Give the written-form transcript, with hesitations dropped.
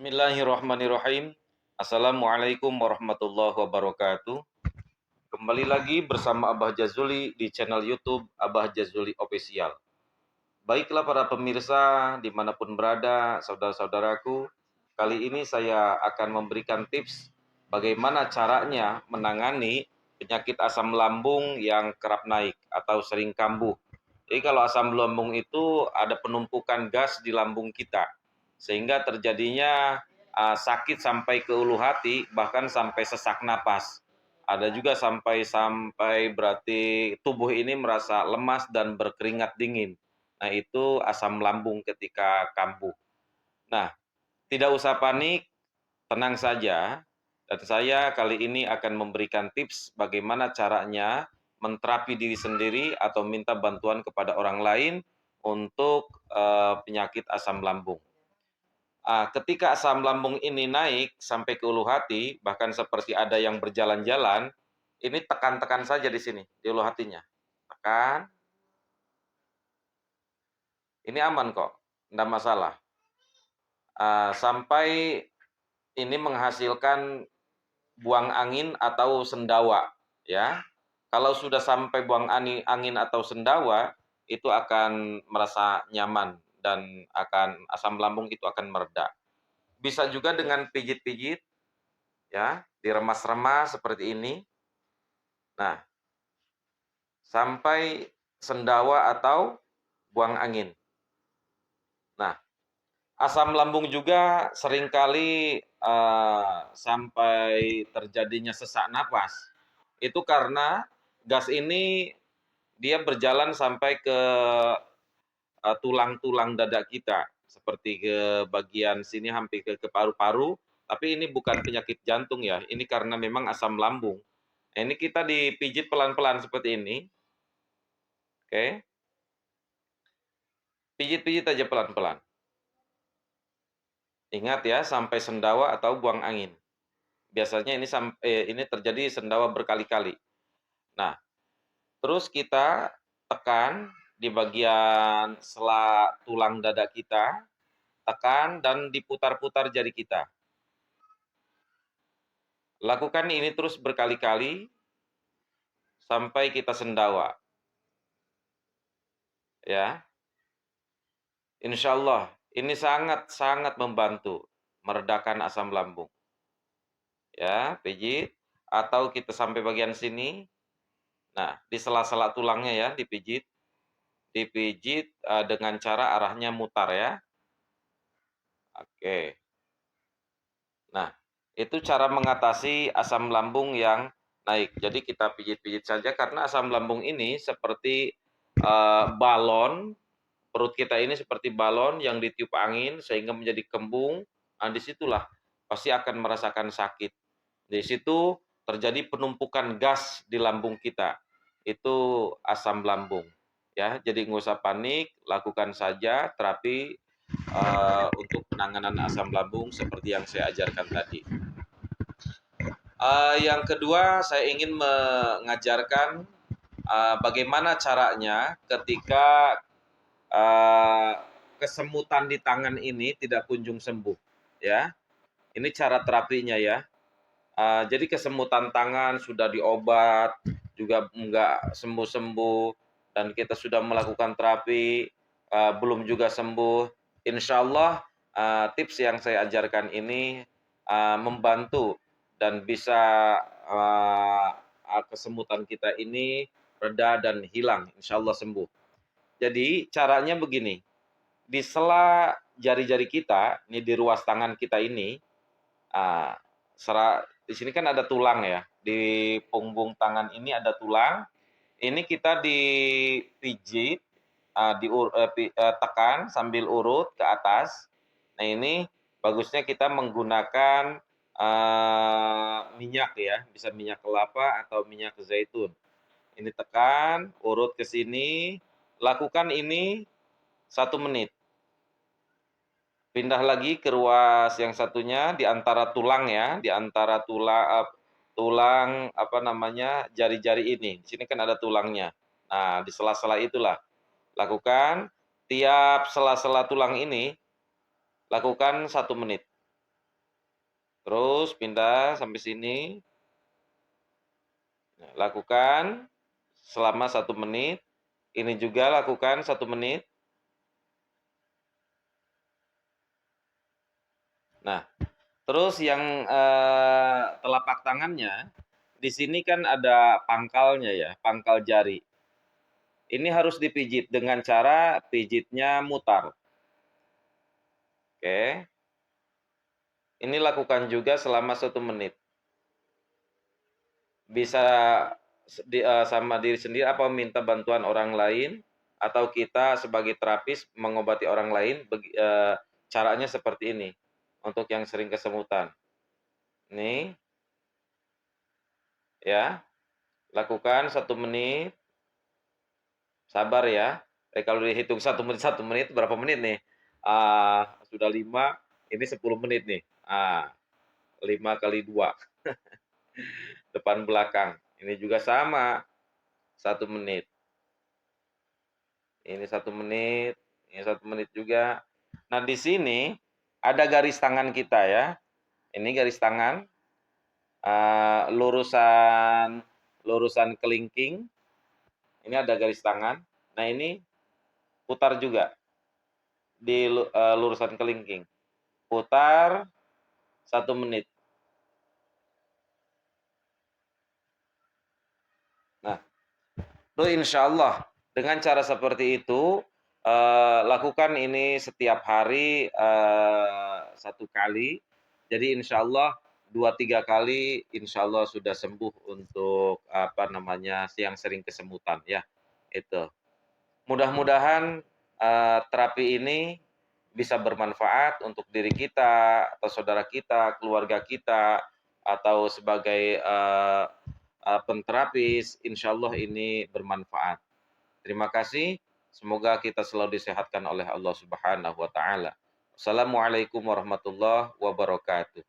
Bismillahirrahmanirrahim. Assalamualaikum warahmatullahi wabarakatuh. Kembali lagi bersama Abah Jazuli di channel YouTube Abah Jazuli Official. Baiklah para pemirsa dimanapun berada, saudara-saudaraku. Kali ini saya akan memberikan tips bagaimana caranya menangani penyakit asam lambung yang kerap naik atau sering kambuh. Jadi kalau asam lambung itu ada penumpukan gas di lambung kita, sehingga terjadinya sakit sampai ke ulu hati, bahkan sampai sesak napas. Ada juga sampai berarti tubuh ini merasa lemas dan berkeringat dingin. Nah, itu asam lambung ketika kambuh. Nah, tidak usah panik, tenang saja. Dan saya kali ini akan memberikan tips bagaimana caranya menterapi diri sendiri atau minta bantuan kepada orang lain untuk penyakit asam lambung. Ketika asam lambung ini naik sampai ke ulu hati, bahkan seperti ada yang berjalan-jalan, ini tekan-tekan saja di sini, di ulu hatinya. Tekan, ini aman kok, tidak masalah. Sampai ini menghasilkan buang angin atau sendawa, ya. Kalau sudah sampai buang angin atau sendawa, itu akan merasa nyaman dan akan asam lambung itu akan mereda. Bisa juga dengan pijit-pijit, ya, diremas-remas seperti ini. Nah, sampai sendawa atau buang angin. Nah, asam lambung juga seringkali sampai terjadinya sesak napas. Itu karena gas ini dia berjalan sampai ke tulang-tulang dada kita, seperti ke bagian sini hampir ke paru-paru, tapi ini bukan penyakit jantung ya, ini karena memang asam lambung. Nah, ini kita dipijit pelan-pelan seperti ini, oke. Pijit-pijit aja pelan-pelan. Ingat ya, sampai sendawa atau buang angin. Biasanya ini terjadi sendawa berkali-kali. Nah, terus kita tekan di bagian sela tulang dada kita, tekan dan diputar-putar jari kita. Lakukan ini terus berkali-kali sampai kita sendawa. Ya, insya Allah ini sangat-sangat membantu meredakan asam lambung. Ya, pijit atau kita sampai bagian sini. Nah, di sela-sela tulangnya ya dipijit. Dipijit dengan cara arahnya mutar ya. Oke. Nah, itu cara mengatasi asam lambung yang naik. Jadi kita pijit-pijit saja karena asam lambung ini seperti balon, perut kita ini seperti balon yang ditiup angin sehingga menjadi kembung. Nah, disitulah pasti akan merasakan sakit. Di situ terjadi penumpukan gas di lambung kita. Itu asam lambung. Ya, jadi nggak usah panik, lakukan saja terapi untuk penanganan asam lambung seperti yang saya ajarkan tadi. Yang kedua, saya ingin mengajarkan bagaimana caranya ketika kesemutan di tangan ini tidak kunjung sembuh. Ya, ini cara terapinya ya. Jadi kesemutan tangan sudah diobat, juga enggak sembuh-sembuh, dan kita sudah melakukan terapi, belum juga sembuh. Insya Allah tips yang saya ajarkan ini membantu dan bisa kesemutan kita ini reda dan hilang, insya Allah sembuh. Jadi caranya begini, di sela jari-jari kita, ini di ruas tangan kita ini, ah, di sini kan ada tulang ya, di punggung tangan ini ada tulang. Ini kita dipijit, tekan sambil urut ke atas. Nah ini bagusnya kita menggunakan minyak ya, bisa minyak kelapa atau minyak zaitun. Ini tekan, urut ke sini, lakukan ini 1 menit. Pindah lagi ke ruas yang satunya di antara tulang ya, di antara tulang apa namanya, jari-jari ini. Di sini kan ada tulangnya. Nah, di sela-sela itulah. Lakukan tiap sela-sela tulang ini, lakukan 1 menit. Terus pindah sampai sini. Nah, lakukan selama 1 menit. Ini juga lakukan 1 menit. Nah, terus yang telapak tangannya, di sini kan ada pangkalnya ya, pangkal jari. Ini harus dipijit dengan cara pijitnya mutar. Oke. Ini lakukan juga selama 1 menit. Bisa sama diri sendiri apa minta bantuan orang lain, atau kita sebagai terapis mengobati orang lain, caranya seperti ini untuk yang sering kesemutan. Nih, ya, lakukan 1 menit, sabar ya. Kalau dihitung 1 menit berapa menit nih? Sudah 5, ini 10 menit nih. 5 kali 2, depan belakang. Ini juga sama, 1 menit. Ini 1 menit, ini 1 menit juga. Nah, di sini ada garis tangan kita ya. Ini garis tangan, lurusan kelingking. Ini ada garis tangan. Nah, ini putar juga di lurusan kelingking. Putar 1 menit. Nah, itu insya Allah dengan cara seperti itu, lakukan ini setiap hari 1 kali. Jadi insya Allah 2-3 kali, insya Allah sudah sembuh untuk apa namanya yang sering kesemutan ya. Itu. Mudah-mudahan terapi ini bisa bermanfaat untuk diri kita atau saudara kita, keluarga kita, atau sebagai penterapis. Insya Allah ini bermanfaat. Terima kasih. Semoga kita selalu disehatkan oleh Allah Subhanahu wa taala. Assalamualaikum warahmatullahi wabarakatuh.